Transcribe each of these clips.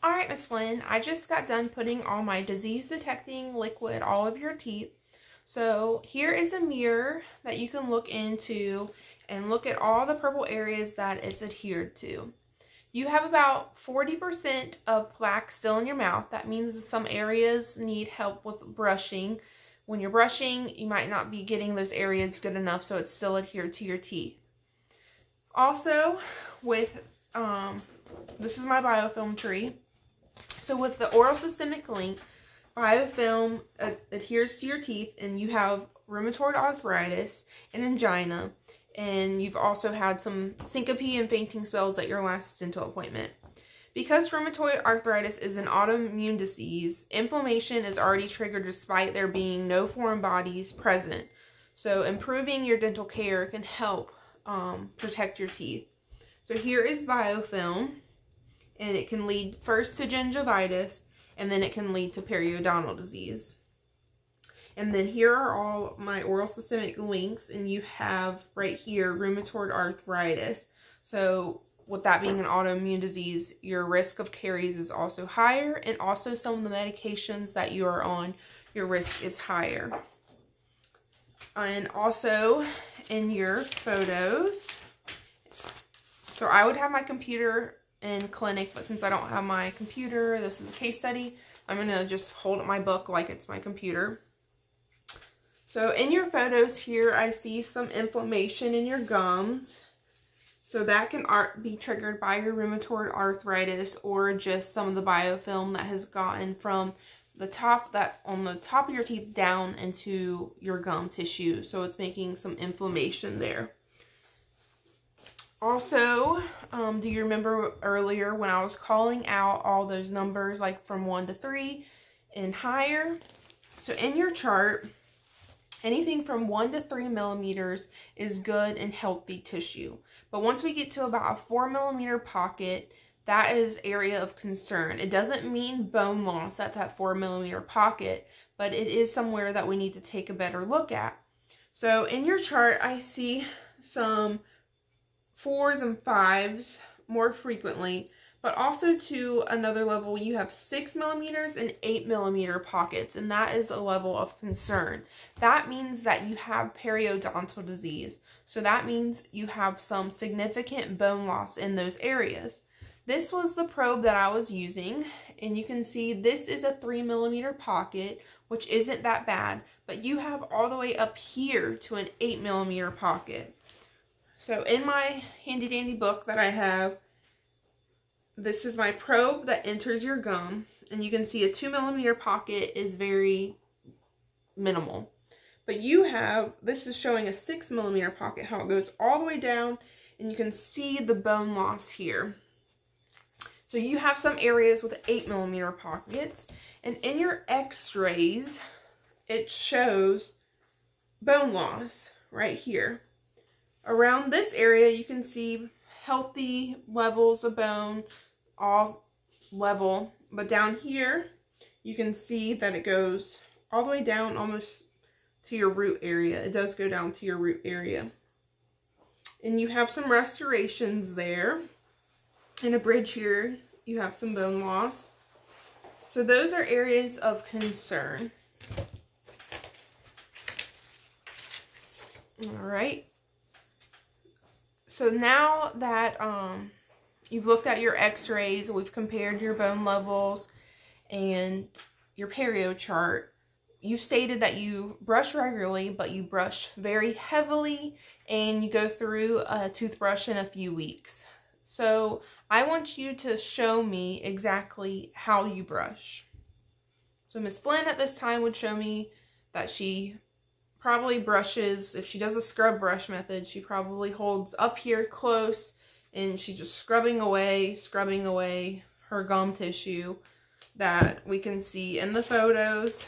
Alright, Miss Flynn, I just got done putting all my disease detecting liquid all over your teeth. So here is a mirror that you can look into and look at all the purple areas that it's adhered to. You have about 40% of plaque still in your mouth. That means that some areas need help with brushing. When you're brushing, you might not be getting those areas good enough, so it's still adhered to your teeth. Also, with, this is my biofilm tree. So with the oral systemic link, biofilm adheres to your teeth, and you have rheumatoid arthritis and angina, and you've also had some syncope and fainting spells at your last dental appointment. Because rheumatoid arthritis is an autoimmune disease, inflammation is already triggered despite there being no foreign bodies present. So improving your dental care can help protect your teeth. So here is biofilm, and it can lead first to gingivitis, and then it can lead to periodontal disease. And then here are all my oral systemic links, and you have right here rheumatoid arthritis. So with that being an autoimmune disease, your risk of caries is also higher, and also some of the medications that you are on, your risk is higher. And also in your photos, so I would have my computer in clinic, but since I don't have my computer, this is a case study, I'm going to just hold up my book like it's my computer. So in your photos here, I see some inflammation in your gums. So that can be triggered by your rheumatoid arthritis, or just some of the biofilm that has gotten from the top, on the top of your teeth down into your gum tissue. So it's making some inflammation there. Also, do you remember earlier when I was calling out all those numbers, like from 1 to 3 and higher? So in your chart, anything from 1 to 3 millimeters is good and healthy tissue. But once we get to about a 4 millimeter pocket, that is area of concern. It doesn't mean bone loss at that 4 millimeter pocket, but it is somewhere that we need to take a better look at. So in your chart, I see some 4s and 5s more frequently, but also to another level, you have 6 millimeters and 8 millimeter pockets, and that is a level of concern. That means that you have periodontal disease. So that means you have some significant bone loss in those areas. This was the probe that I was using, and you can see this is a 3 millimeter pocket, which isn't that bad, but you have all the way up here to an 8 millimeter pocket. So in my handy dandy book that I have, this is my probe that enters your gum, and you can see a 2 millimeter pocket is very minimal. But you have, this is showing a 6 millimeter pocket, how it goes all the way down, and you can see the bone loss here. So you have some areas with 8 millimeter pockets, and in your x-rays, it shows bone loss right here. Around this area, you can see healthy levels of bone, all level. But down here, you can see that it goes all the way down almost to your root area. It does go down to your root area. And you have some restorations there. In a bridge here, you have some bone loss. So those are areas of concern. All right. So now that you've looked at your x-rays, we've compared your bone levels and your perio chart, you've stated that you brush regularly, but you brush very heavily, and you go through a toothbrush in a few weeks. So I want you to show me exactly how you brush. So Miss Flynn at this time would show me that she probably brushes, if she does a scrub brush method, she probably holds up here close, and she's just scrubbing away her gum tissue that we can see in the photos.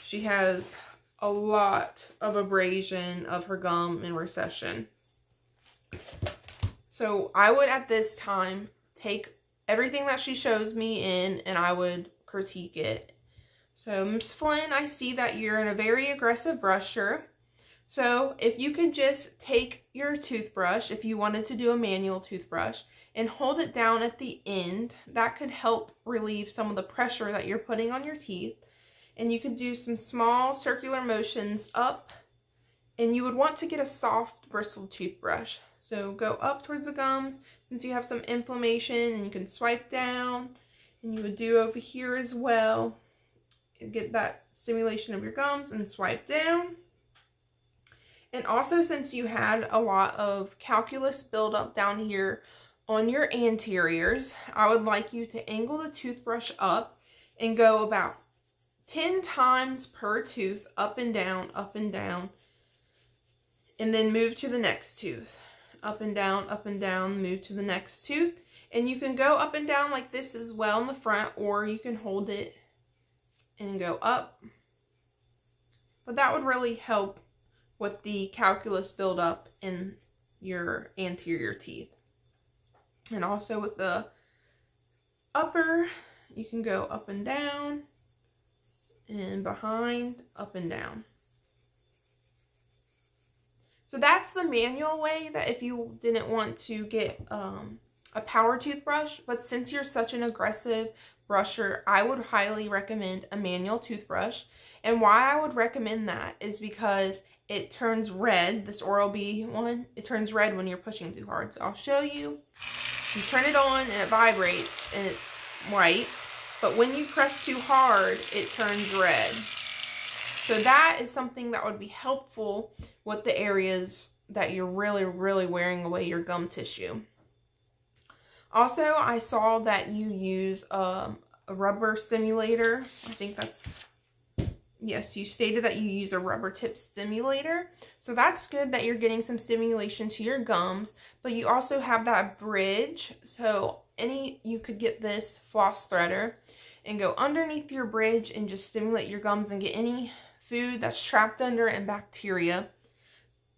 She has a lot of abrasion of her gum and recession. So I would at this time take everything that she shows me in, and I would critique it. So Ms. Flynn, I see that you're a very aggressive brusher. So if you could just take your toothbrush, if you wanted to do a manual toothbrush, and hold it down at the end. That could help relieve some of the pressure that you're putting on your teeth. And you could do some small circular motions up, and you would want to get a soft bristled toothbrush. So go up towards the gums since you have some inflammation, and you can swipe down, and you would do over here as well. Get that stimulation of your gums and swipe down. And also, since you had a lot of calculus buildup down here on your anteriors, I would like you to angle the toothbrush up and go about 10 times per tooth, up and down, and then move to the next tooth. Up and down, move to the next tooth. And you can go up and down like this as well in the front, or you can hold it and go up. But that would really help with the calculus buildup in your anterior teeth. And also with the upper, you can go up and down, and behind, up and down. So that's the manual way, that if you didn't want to get a power toothbrush. But since you're such an aggressive brusher, I would highly recommend a manual toothbrush. And why I would recommend that is because it turns red. This Oral-B one, it turns red when you're pushing too hard. So I'll show you. You turn it on and it vibrates and it's white. But when you press too hard, it turns red. So that is something that would be helpful with the areas that you're really wearing away your gum tissue. Also, I saw that you use a rubber stimulator. I think that's, yes, you stated that you use a rubber tip stimulator. So that's good that you're getting some stimulation to your gums, but you also have that bridge. So you could get this floss threader and go underneath your bridge and just stimulate your gums and get any food that's trapped under it and bacteria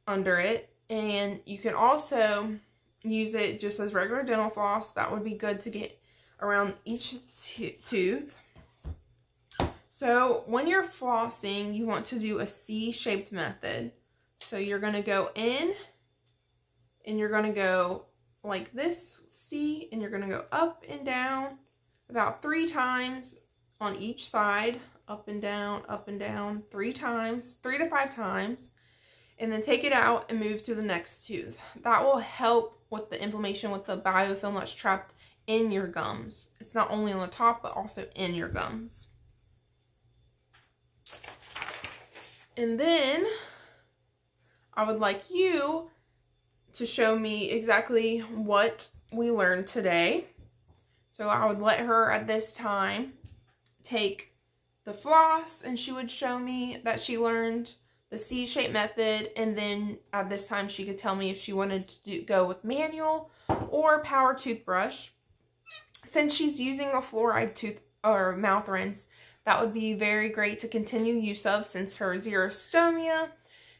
under it. And you can also use it just as regular dental floss. That would be good to get around each tooth. So when you're flossing, you want to do a C-shaped method. So you're going to go in and you're going to go like this C, and you're going to go up and down about 3 times on each side. Up and down 3 times, 3 to 5 times. And then take it out and move to the next tooth. That will help with the inflammation with the biofilm that's trapped in your gums. It's not only on the top, but also in your gums. And then I would like you to show me exactly what we learned today. So I would let her at this time take the floss, and she would show me that she learned the C-shaped method, and then at this time she could tell me if she wanted to go with manual or power toothbrush. Since she's using a fluoride tooth or mouth rinse, that would be very great to continue use of, since her xerostomia,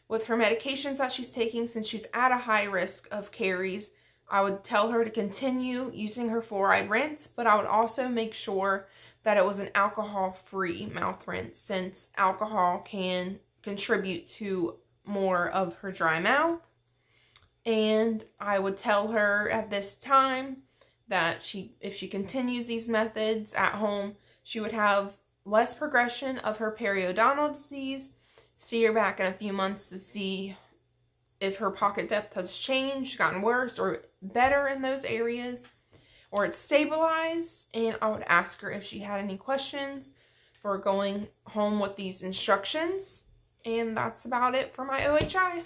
with her medications that she's taking, since she's at a high risk of caries, I would tell her to continue using her fluoride rinse, but I would also make sure that it was an alcohol-free mouth rinse, since alcohol can contribute to more of her dry mouth. And I would tell her at this time that if she continues these methods at home, she would have less progression of her periodontal disease. See her back in a few months to see if her pocket depth has changed, gotten worse, or better in those areas, or it's stabilized. And I would ask her if she had any questions for going home with these instructions. And that's about it for my OHI.